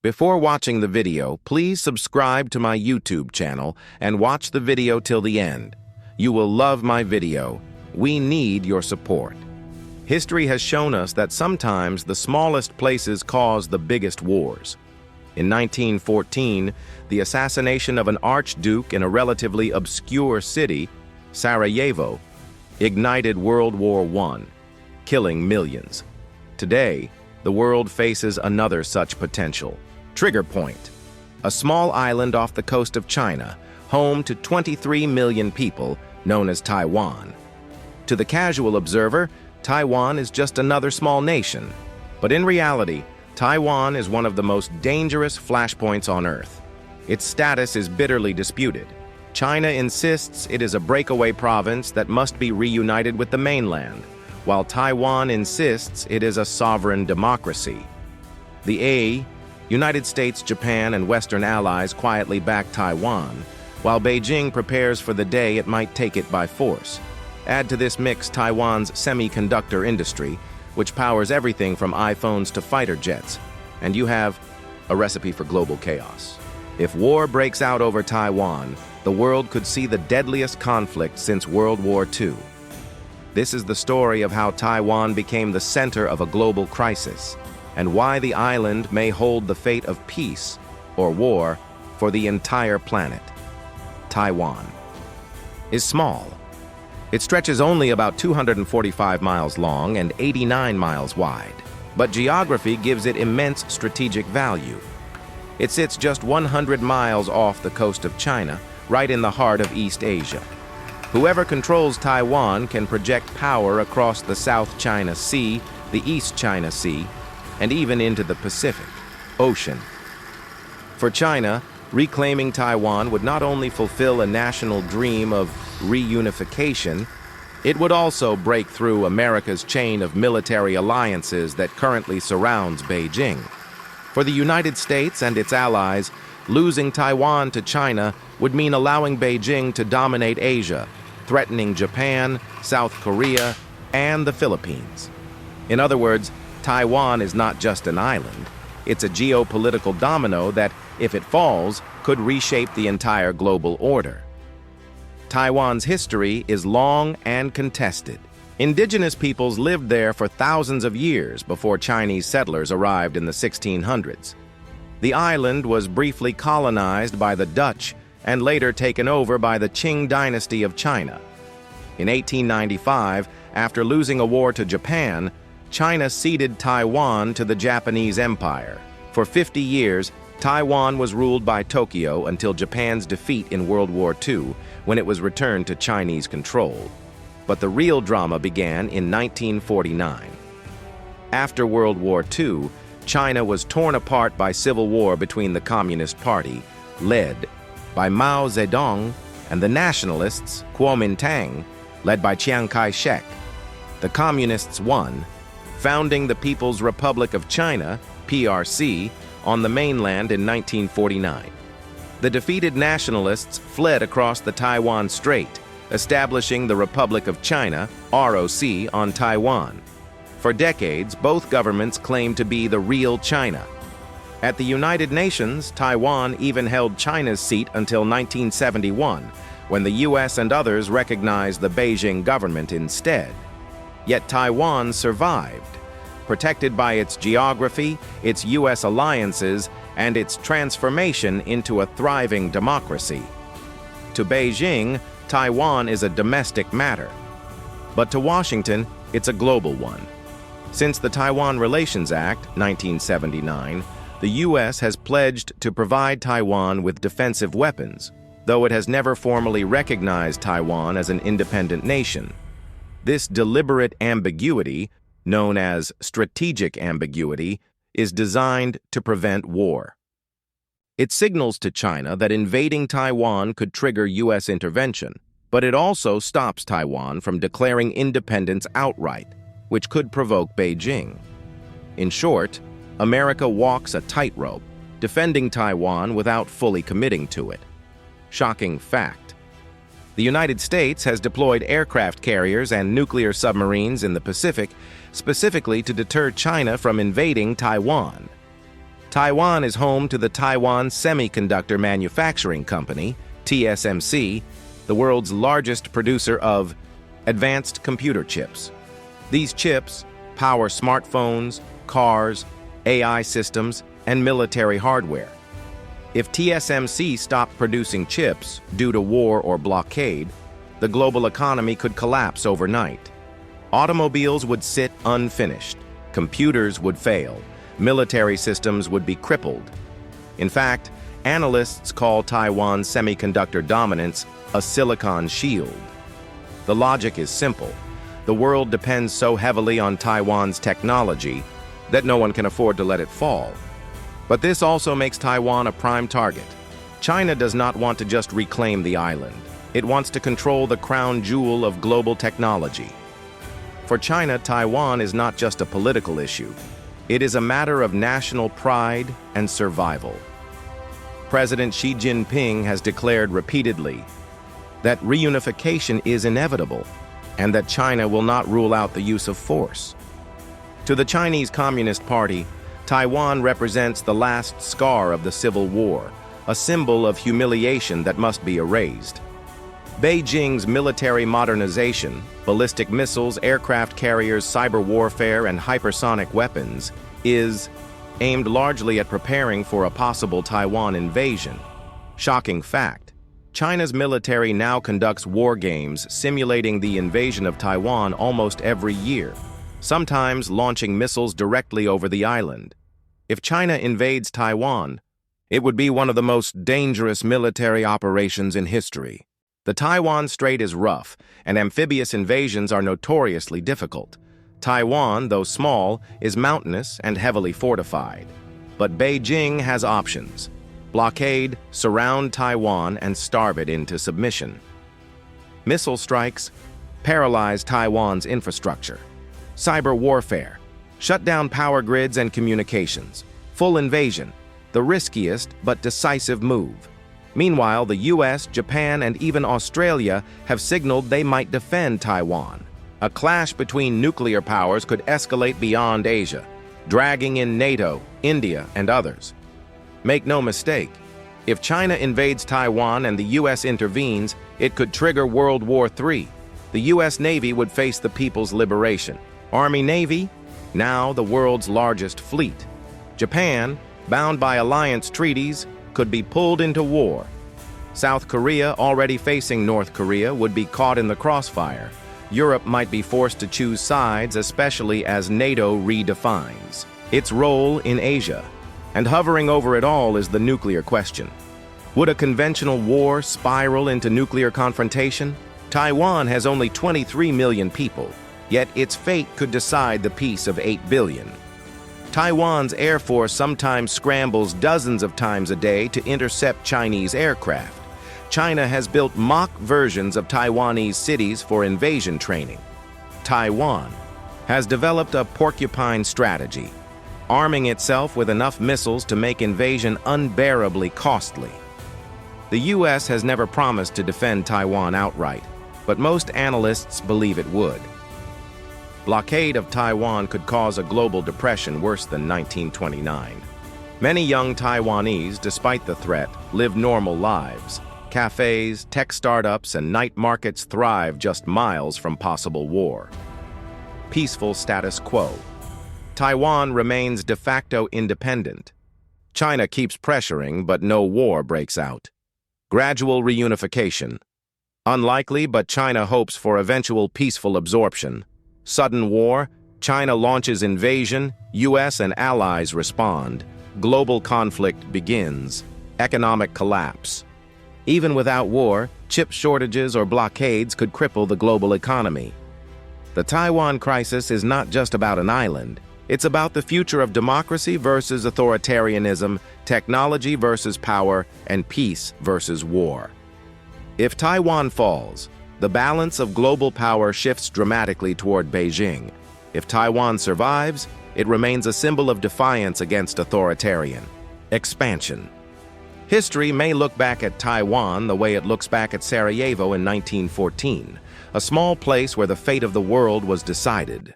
Before watching the video, please subscribe to my YouTube channel and watch the video till the end. You will love my video. We need your support. History has shown us that sometimes the smallest places cause the biggest wars. In 1914, the assassination of an archduke in a relatively obscure city, Sarajevo, ignited World War I, killing millions. Today, the world faces another such potential. Trigger Point, a small island off the coast of China, home to 23 million people, known as Taiwan. To the casual observer, Taiwan is just another small nation. But in reality, Taiwan is one of the most dangerous flashpoints on Earth. Its status is bitterly disputed. China insists it is a breakaway province that must be reunited with the mainland, while Taiwan insists it is a sovereign democracy. The United States, Japan, and Western allies quietly back Taiwan, while Beijing prepares for the day it might take it by force. Add to this mix Taiwan's semiconductor industry, which powers everything from iPhones to fighter jets, and you have a recipe for global chaos. If war breaks out over Taiwan, the world could see the deadliest conflict since World War II. This is the story of how Taiwan became the center of a global crisis, and why the island may hold the fate of peace or war for the entire planet. Taiwan is small. It stretches only about 245 miles long and 89 miles wide, but geography gives it immense strategic value. It sits just 100 miles off the coast of China, right in the heart of East Asia. Whoever controls Taiwan can project power across the South China Sea, the East China Sea, and even into the Pacific Ocean. For China, reclaiming Taiwan would not only fulfill a national dream of reunification, it would also break through America's chain of military alliances that currently surrounds Beijing. For the United States and its allies, losing Taiwan to China would mean allowing Beijing to dominate Asia, threatening Japan, South Korea, and the Philippines. In other words, Taiwan is not just an island. It's a geopolitical domino that, if it falls, could reshape the entire global order. Taiwan's history is long and contested. Indigenous peoples lived there for thousands of years before Chinese settlers arrived in the 1600s. The island was briefly colonized by the Dutch and later taken over by the Qing dynasty of China. In 1895, after losing a war to Japan, China ceded Taiwan to the Japanese Empire. For 50 years, Taiwan was ruled by Tokyo until Japan's defeat in World War II, when it was returned to Chinese control. But the real drama began in 1949. After World War II, China was torn apart by civil war between the Communist Party, led by Mao Zedong, and the nationalists, Kuomintang, led by Chiang Kai-shek. The Communists won, founding the People's Republic of China, PRC, on the mainland in 1949. The defeated nationalists fled across the Taiwan Strait, establishing the Republic of China, ROC, on Taiwan. For decades, both governments claimed to be the real China. At the United Nations, Taiwan even held China's seat until 1971, when the US and others recognized the Beijing government instead. Yet Taiwan survived, protected by its geography, its US alliances, and its transformation into a thriving democracy. To Beijing, Taiwan is a domestic matter, but to Washington, it's a global one. Since the Taiwan Relations Act, 1979, the US has pledged to provide Taiwan with defensive weapons, though it has never formally recognized Taiwan as an independent nation. This deliberate ambiguity, known as strategic ambiguity, is designed to prevent war. It signals to China that invading Taiwan could trigger US intervention, but it also stops Taiwan from declaring independence outright, which could provoke Beijing. In short, America walks a tightrope, defending Taiwan without fully committing to it. Shocking fact. The United States has deployed aircraft carriers and nuclear submarines in the Pacific specifically to deter China from invading Taiwan. Taiwan is home to the Taiwan Semiconductor Manufacturing Company, TSMC, the world's largest producer of advanced computer chips. These chips power smartphones, cars, AI systems, and military hardware. If TSMC stopped producing chips due to war or blockade, the global economy could collapse overnight. Automobiles would sit unfinished, computers would fail, military systems would be crippled. In fact, analysts call Taiwan's semiconductor dominance a silicon shield. The logic is simple. The world depends so heavily on Taiwan's technology that no one can afford to let it fall. But this also makes Taiwan a prime target. China does not want to just reclaim the island. It wants to control the crown jewel of global technology. For China, Taiwan is not just a political issue. It is a matter of national pride and survival. President Xi Jinping has declared repeatedly that reunification is inevitable and that China will not rule out the use of force. To the Chinese Communist Party, Taiwan represents the last scar of the Civil War, a symbol of humiliation that must be erased. Beijing's military modernization, ballistic missiles, aircraft carriers, cyber warfare, and hypersonic weapons is aimed largely at preparing for a possible Taiwan invasion. Shocking fact, China's military now conducts war games simulating the invasion of Taiwan almost every year, sometimes launching missiles directly over the island. If China invades Taiwan, it would be one of the most dangerous military operations in history. The Taiwan Strait is rough, and amphibious invasions are notoriously difficult. Taiwan, though small, is mountainous and heavily fortified. But Beijing has options: blockade, surround Taiwan, and starve it into submission. Missile strikes paralyze Taiwan's infrastructure. Cyber warfare, shut down power grids and communications. Full invasion, the riskiest but decisive move. Meanwhile, the US, Japan, and even Australia have signaled they might defend Taiwan. A clash between nuclear powers could escalate beyond Asia, dragging in NATO, India, and others. Make no mistake, if China invades Taiwan and the US intervenes, it could trigger World War III. The US Navy would face the People's Liberation. Army-Navy, now the world's largest fleet. Japan, bound by alliance treaties, could be pulled into war. South Korea, already facing North Korea, would be caught in the crossfire. Europe might be forced to choose sides, especially as NATO redefines its role in Asia. And hovering over it all is the nuclear question. Would a conventional war spiral into nuclear confrontation? Taiwan has only 23 million people, yet its fate could decide the peace of 8 billion. Taiwan's Air Force sometimes scrambles dozens of times a day to intercept Chinese aircraft. China has built mock versions of Taiwanese cities for invasion training. Taiwan has developed a porcupine strategy, arming itself with enough missiles to make invasion unbearably costly. The US has never promised to defend Taiwan outright, but most analysts believe it would. Blockade of Taiwan could cause a global depression worse than 1929. Many young Taiwanese, despite the threat, live normal lives. Cafes, tech startups, and night markets thrive just miles from possible war. Peaceful status quo. Taiwan remains de facto independent. China keeps pressuring, but no war breaks out. Gradual reunification. Unlikely, but China hopes for eventual peaceful absorption. Sudden war, China launches invasion, US and allies respond. Global conflict begins. Economic collapse. Even without war, chip shortages or blockades could cripple the global economy. The Taiwan crisis is not just about an island. It's about the future of democracy versus authoritarianism, technology versus power, and peace versus war. If Taiwan falls, the balance of global power shifts dramatically toward Beijing. If Taiwan survives, it remains a symbol of defiance against authoritarian expansion. History may look back at Taiwan the way it looks back at Sarajevo in 1914, a small place where the fate of the world was decided.